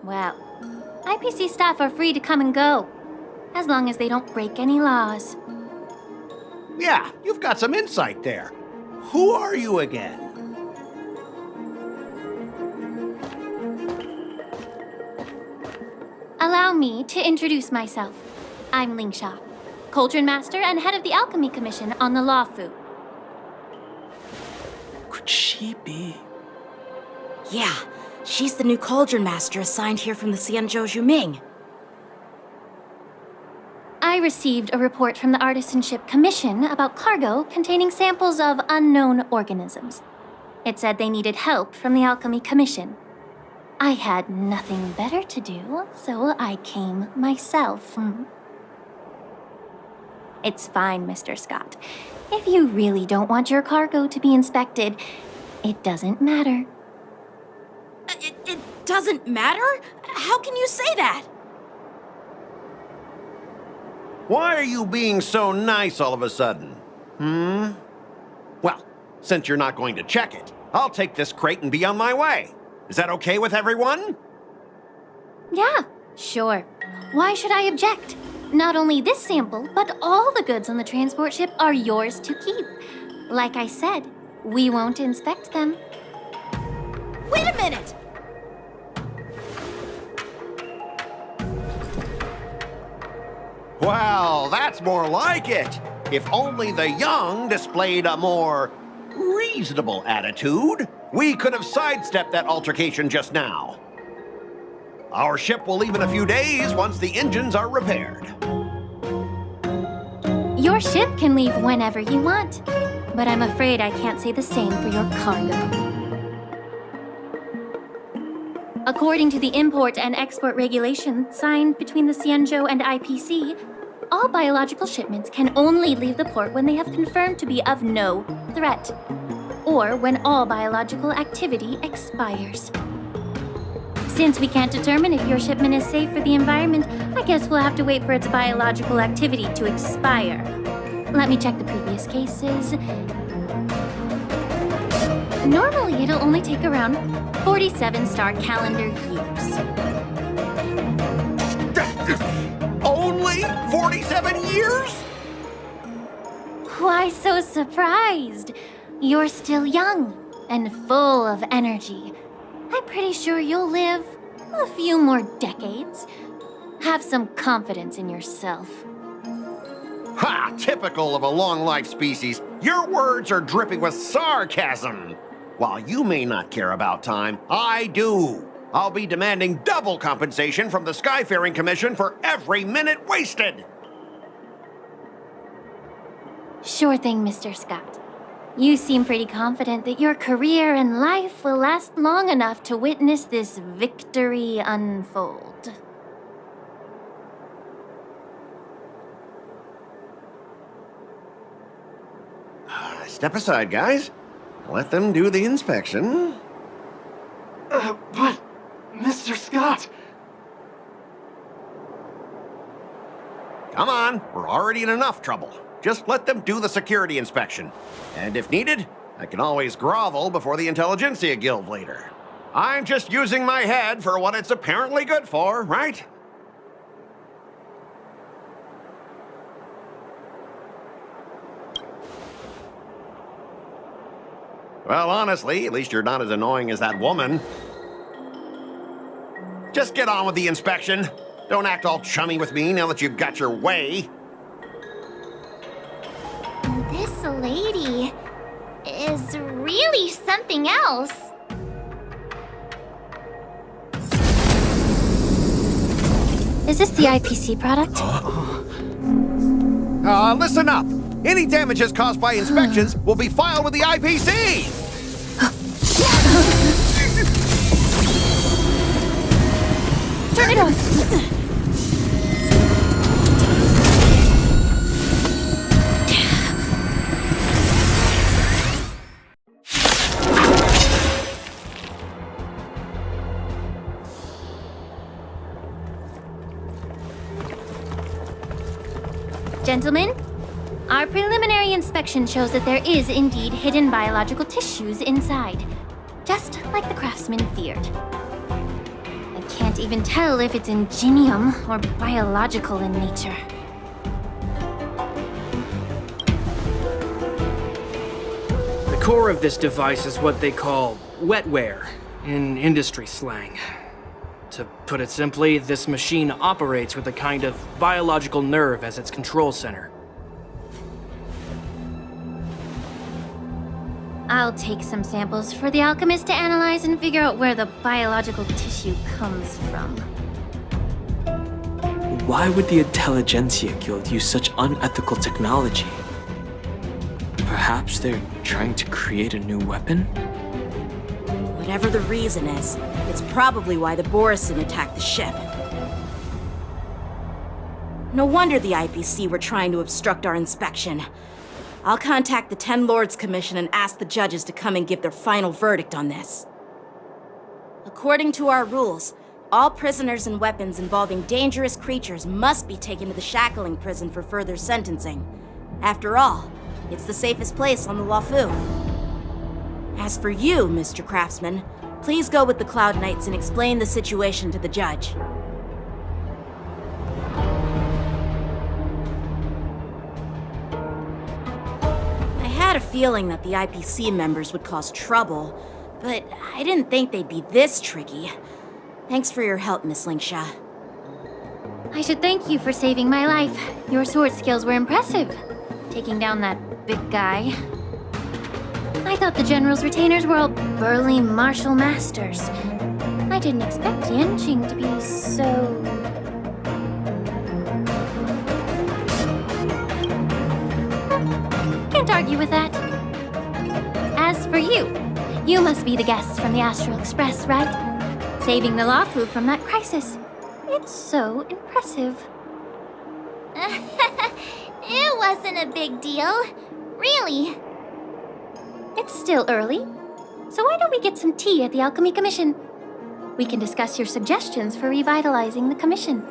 Well, IPC staff are free to come and go, as long as they don't break any laws. Yeah, you've got some insight there. Who are you again? Allow me to introduce myself. I'm Lingsha, Cauldron Master and head of the Alchemy Commission on the Lawfu. Could she be? Yeah, she's the new Cauldron Master assigned here from the Xianzhou Zhuming. I received a report from the Artisanship Commission about cargo containing samples of unknown organisms. It said they needed help from the Alchemy Commission. I had nothing better to do, so I came myself. It's fine, Mr. Scott. If you really don't want your cargo to be inspected, it doesn't matter. It doesn't matter? How can you say that? Why are you being so nice all of a sudden? Well, since you're not going to check it, I'll take this crate and be on my way. Is that okay with everyone? Yeah, sure. Why should I object? Not only this sample, but all the goods on the transport ship are yours to keep. Like I said, we won't inspect them. Wait a minute! Well, that's more like it. If only the young displayed a more reasonable attitude, we could have sidestepped that altercation just now. Our ship will leave in a few days once the engines are repaired. Your ship can leave whenever you want, but I'm afraid I can't say the same for your cargo. According to the import and export regulation signed between the Xianzhou and IPC, all biological shipments can only leave the port when they have confirmed to be of no threat, or when all biological activity expires. Since we can't determine if your shipment is safe for the environment, I guess we'll have to wait for its biological activity to expire. Let me check the previous cases. Normally, it'll only take around 47 star calendar years. Only 47 years? Why so surprised? You're still young and full of energy. I'm pretty sure you'll live a few more decades. Have some confidence in yourself. Ha! Typical of a long-life species. Your words are dripping with sarcasm. While you may not care about time, I do. I'll be demanding double compensation from the Skyfaring Commission for every minute wasted. Sure thing, Mr. Scott. You seem pretty confident that your career and life will last long enough to witness this victory unfold. Step aside, guys. Let them do the inspection. But, Mr. Scott... Come on, we're already in enough trouble. Just let them do the security inspection. And if needed, I can always grovel before the Intelligentsia Guild later. I'm just using my head for what it's apparently good for, right? Well, honestly, at least you're not as annoying as that woman. Just get on with the inspection. Don't act all chummy with me now that you've got your way. This lady is really something else. Is this the IPC product? Listen up. Any damages caused by inspections will be filed with the IPC. Turn it off! Gentlemen, our preliminary inspection shows that there is indeed hidden biological tissues inside, just like the craftsman feared. I can't can't even tell if it's ingenium or biological in nature. The core of this device is what they call wetware in industry slang. To put it simply, this machine operates with a kind of biological nerve as its control center. I'll take some samples for the alchemist to analyze and figure out where the biological tissue comes from. Why would the Intelligentsia Guild use such unethical technology? Perhaps they're trying to create a new weapon? Whatever the reason is, it's probably why the Borisin attacked the ship. No wonder the IPC were trying to obstruct our inspection. I'll contact the Ten Lords Commission and ask the judges to come and give their final verdict on this. According to our rules, all prisoners and weapons involving dangerous creatures must be taken to the shackling prison for further sentencing. After all, it's the safest place on the Luofu. As for you, Mr. Craftsman, please go with the Cloud Knights and explain the situation to the judge. I had a feeling that the IPC members would cause trouble, but I didn't think they'd be this tricky. Thanks for your help, Miss Lingsha. I should thank you for saving my life. Your sword skills were impressive. Taking down that big guy. I thought the General's retainers were all burly martial masters. I didn't expect Yanqing to be so... Can't argue with that. As for you, you must be the guests from the Astral Express, right? Saving the Luofu from that crisis. It's so impressive. It wasn't a big deal. Really. It's still early, so why don't we get some tea at the Alchemy Commission? We can discuss your suggestions for revitalizing the commission.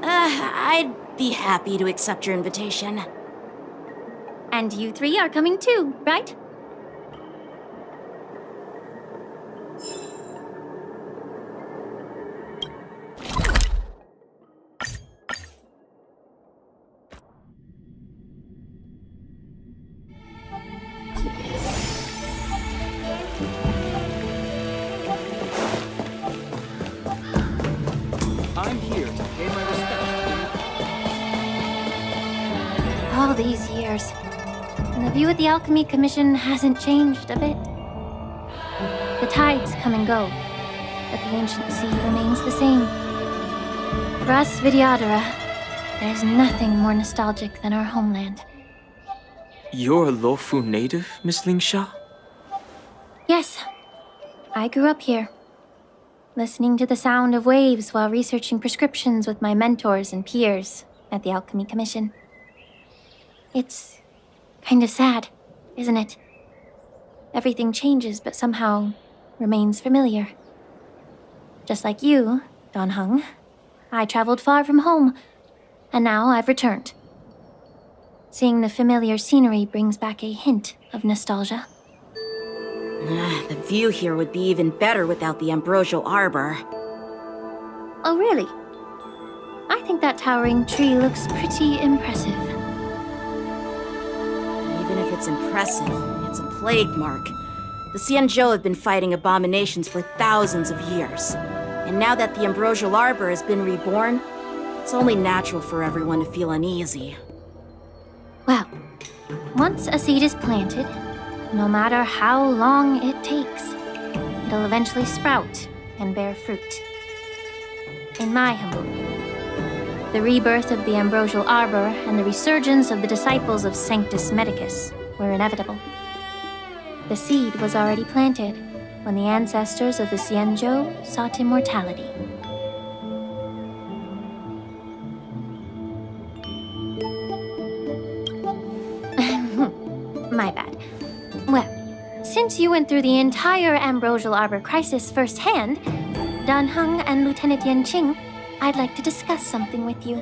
I'd be happy to accept your invitation. And you three are coming too, right? I'm here to pay my respects to All these years, and the view at the Alchemy Commission hasn't changed a bit. The tides come and go, but the ancient sea remains the same. For us Vidyadhara, there's nothing more nostalgic than our homeland. You're a Luofu native, Miss Lingsha? Yes, I grew up here, listening to the sound of waves while researching prescriptions with my mentors and peers at the Alchemy Commission. It's kind of sad, isn't it? Everything changes but somehow remains familiar. Just like you, Don Hung, I traveled far from home, and now I've returned. Seeing the familiar scenery brings back a hint of nostalgia. The view here would be even better without the Ambrosial Arbor. Oh, really? I think that towering tree looks pretty impressive. Even if it's impressive, it's a plague mark. The Xianzhou have been fighting abominations for thousands of years. And now that the Ambrosial Arbor has been reborn, it's only natural for everyone to feel uneasy. Well, once a seed is planted, no matter how long it takes, it'll eventually sprout and bear fruit. In my humble view, the rebirth of the Ambrosial Arbor and the resurgence of the disciples of Sanctus Medicus were inevitable. The seed was already planted when the ancestors of the Xianzhou sought immortality. My bad. Well, since you went through the entire Ambrosial Arbor crisis firsthand, Dan Heng and Lieutenant Yanqing, I'd like to discuss something with you.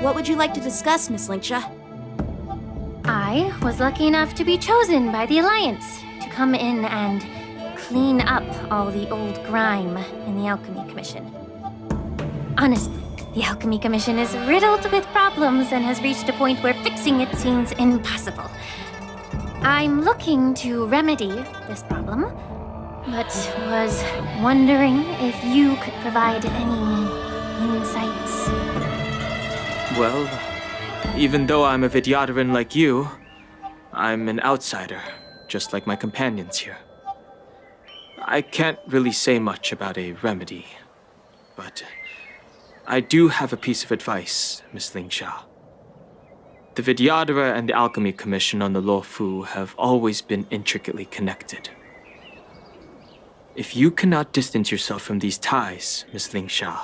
What would you like to discuss, Miss Lingsha? I was lucky enough to be chosen by the Alliance to come in and clean up all the old grime in the Alchemy Commission. Honestly, the Alchemy Commission is riddled with problems and has reached a point where fixing it seems impossible. I'm looking to remedy this problem, but was wondering if you could provide any insights. Well, even though I'm a Vidyadharan like you, I'm an outsider, just like my companions here. I can't really say much about a remedy, but I do have a piece of advice, Miss Lingsha. The Vidyadhara and the Alchemy Commission on the Luofu have always been intricately connected. If you cannot distance yourself from these ties, Miss Lingsha,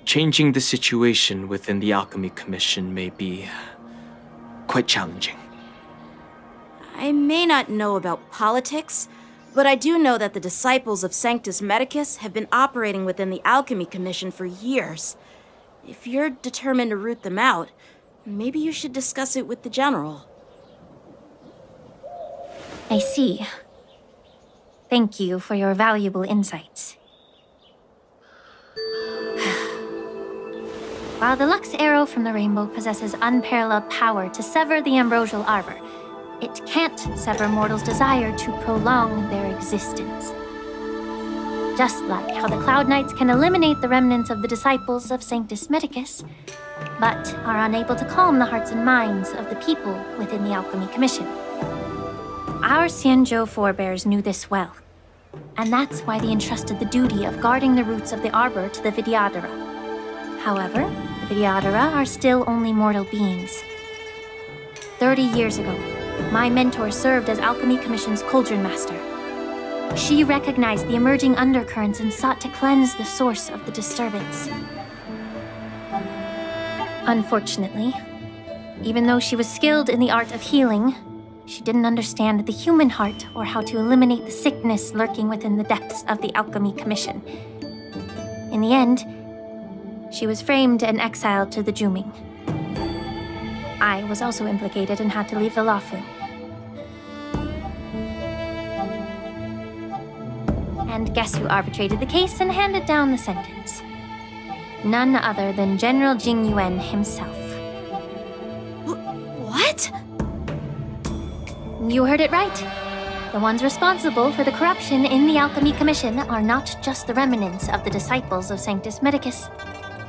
changing the situation within the Alchemy Commission may be quite challenging. I may not know about politics, but I do know that the disciples of Sanctus Medicus have been operating within the Alchemy Commission for years. If you're determined to root them out, maybe you should discuss it with the General. I see. Thank you for your valuable insights. While the Lux Arrow from the Rainbow possesses unparalleled power to sever the ambrosial arbor, it can't sever mortals' desire to prolong their existence. Just like how the Cloud Knights can eliminate the remnants of the disciples of Sanctus Medicus, but are unable to calm the hearts and minds of the people within the Alchemy Commission. Our Xianzhou forebears knew this well, and that's why they entrusted the duty of guarding the roots of the arbor to the Vidyadhara. However, the Vidyadhara are still only mortal beings. 30 years ago, my mentor served as Alchemy Commission's Cauldron Master. She recognized the emerging undercurrents and sought to cleanse the source of the disturbance. Unfortunately, even though she was skilled in the art of healing, she didn't understand the human heart or how to eliminate the sickness lurking within the depths of the Alchemy Commission. In the end, she was framed and exiled to the Juming. I was also implicated and had to leave the Luofu. And guess who arbitrated the case and handed down the sentence? None other than General Jing Yuan himself. What? You heard it right. The ones responsible for the corruption in the Alchemy Commission are not just the remnants of the disciples of Sanctus Medicus,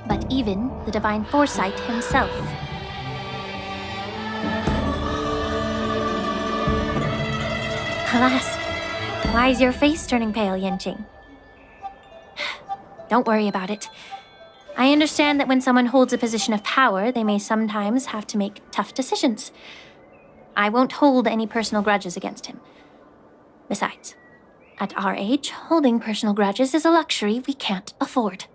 but even the Divine Foresight himself. Alas, why is your face turning pale, Yanqing? Don't worry about it. I understand that when someone holds a position of power, they may sometimes have to make tough decisions. I won't hold any personal grudges against him. Besides, at our age, holding personal grudges is a luxury we can't afford.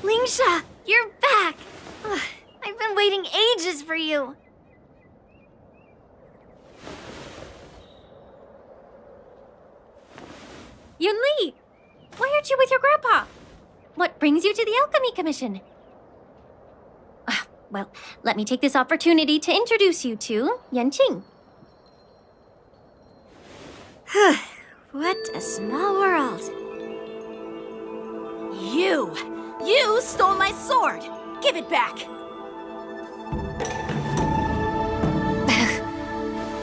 Lingsha, you're back! Ugh, I've been waiting ages for you. Yunli! Why aren't you with your grandpa? What brings you to the Alchemy Commission? Well, let me take this opportunity to introduce you to Yanqing. What a small world. You stole my sword! Give it back!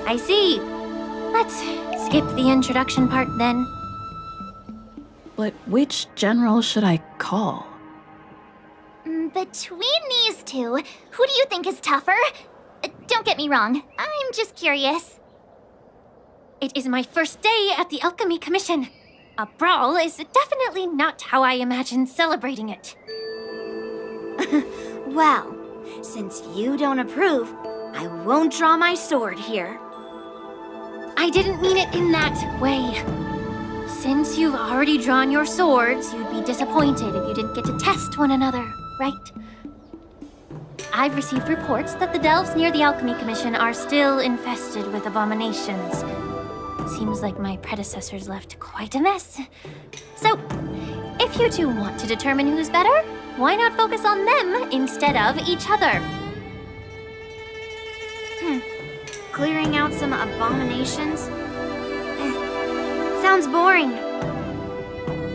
I see. Let's skip the introduction part then. But which general should I call? Between these two, who do you think is tougher? Don't get me wrong, I'm just curious. It is my first day at the Alchemy Commission. A brawl is definitely not how I imagined celebrating it. Well, since you don't approve, I won't draw my sword here. I didn't mean it in that way. Since you've already drawn your swords, you'd be disappointed if you didn't get to test one another, right? I've received reports that the delves near the Alchemy Commission are still infested with abominations. Seems like my predecessors left quite a mess. So, if you two want to determine who's better, why not focus on them instead of each other? clearing out some abominations? Sounds boring.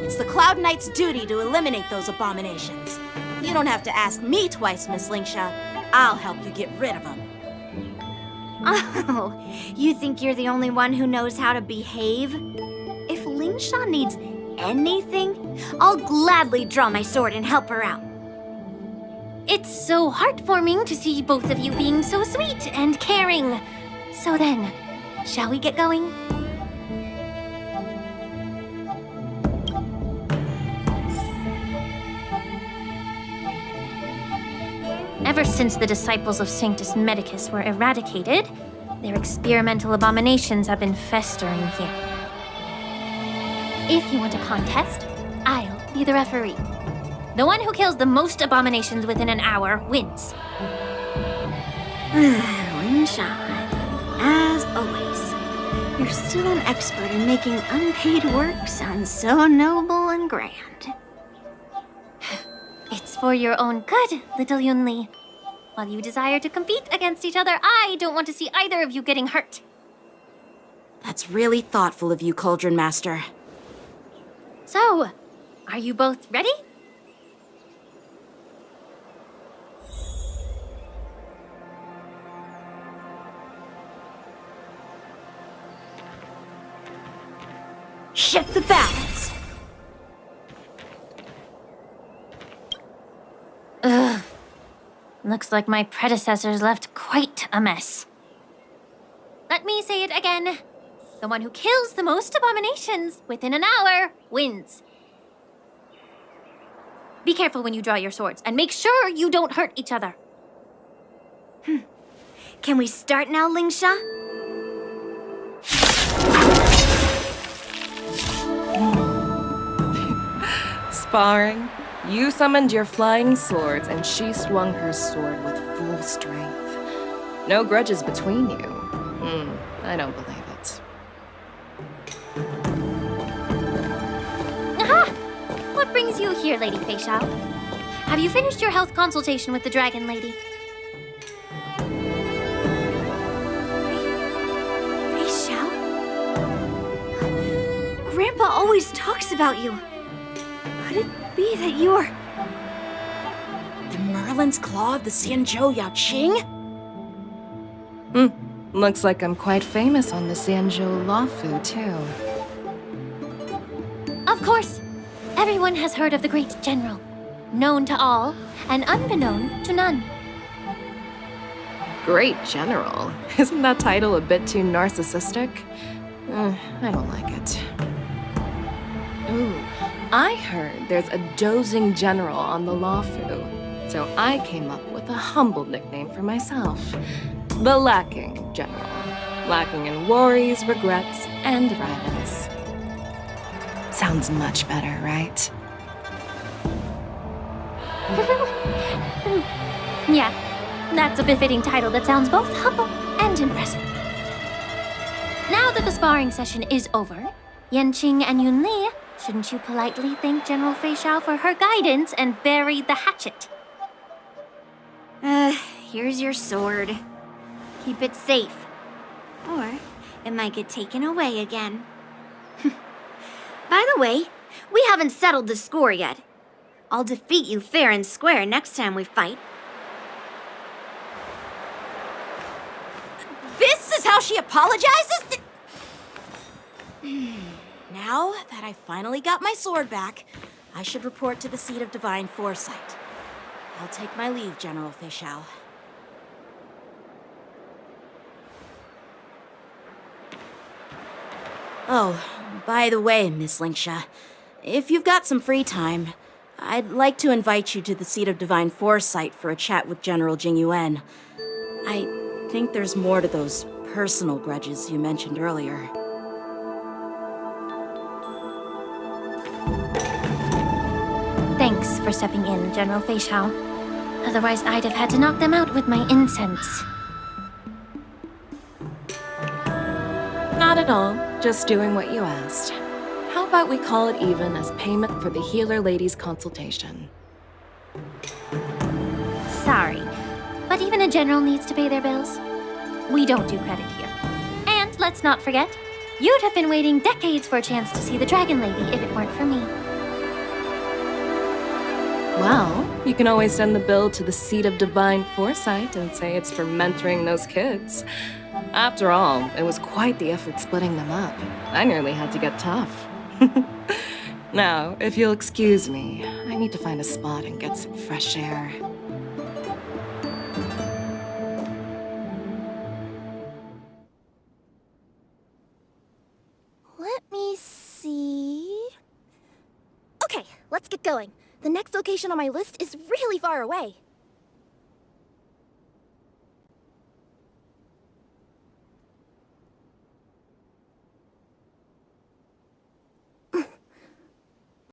It's the Cloud Knight's duty to eliminate those abominations. You don't have to ask me twice, Miss Lingsha. I'll help you get rid of them. Oh, you think you're the only one who knows how to behave? If Lingsha needs anything, I'll gladly draw my sword and help her out. It's so heartwarming to see both of you being so sweet and caring. So then, shall we get going? Ever since the disciples of Sanctus Medicus were eradicated, their experimental abominations have been festering here. If you want a contest, I'll be the referee. The one who kills the most abominations within an hour wins. Lingsha, as always, you're still an expert in making unpaid work sound so noble and grand. It's for your own good, little Yunli. While you desire to compete against each other, I don't want to see either of you getting hurt. That's really thoughtful of you, Cauldron Master. So, are you both ready? Shift the balance! Ugh. Looks like my predecessors left quite a mess. Let me say it again. The one who kills the most abominations within an hour wins. Be careful when you draw your swords, and make sure you don't hurt each other. Can we start now, Lingsha? Sparring. You summoned your flying swords, and she swung her sword with full strength. No grudges between you. I don't believe it. Aha! What brings you here, Lady Fei Xiao? Have you finished your health consultation with the Dragon Lady? Fei Xiao? Grandpa always talks about you. Could it be that you're... The Merlin's Claw of the Xianzhou Yaoqing? Looks like I'm quite famous on the Xianzhou Lafu, too. Of course. Everyone has heard of the great general. Known to all, and unbeknown to none. Great General. Isn't that title a bit too narcissistic? I don't like it. Ooh, I heard there's a dozing general on the Lafu, so I came up with a humble nickname for myself. The Lacking General. Lacking in worries, regrets, and rivals. Sounds much better, right? Yeah, that's a befitting title that sounds both humble and impressive. Now that the sparring session is over, Yanqing and Yunli, shouldn't you politely thank General Fei Xiao for her guidance and bury the hatchet? Here's your sword. Keep it safe. Or it might get taken away again. By the way, we haven't settled the score yet. I'll defeat you fair and square next time we fight. This is how she apologizes? Now that I finally got my sword back, I should report to the seat of divine foresight. I'll take my leave, General Fei Xiao. Oh, by the way, Miss Lingsha, if you've got some free time, I'd like to invite you to the seat of divine foresight for a chat with General Jingyuan. I think there's more to those personal grudges you mentioned earlier. Thanks for stepping in, General Fei Xiao. Otherwise, I'd have had to knock them out with my incense. Not at all. Just doing what you asked. How about we call it even as payment for the healer lady's consultation? Sorry, but even a general needs to pay their bills. We don't do credit here. And let's not forget, you'd have been waiting decades for a chance to see the Dragon Lady if it weren't for me. Well, you can always send the bill to the Seat of Divine Foresight and say it's for mentoring those kids. After all, it was quite the effort splitting them up. I nearly had to get tough. Now, if you'll excuse me, I need to find a spot and get some fresh air. Let me see... Okay, let's get going. The next location on my list is really far away.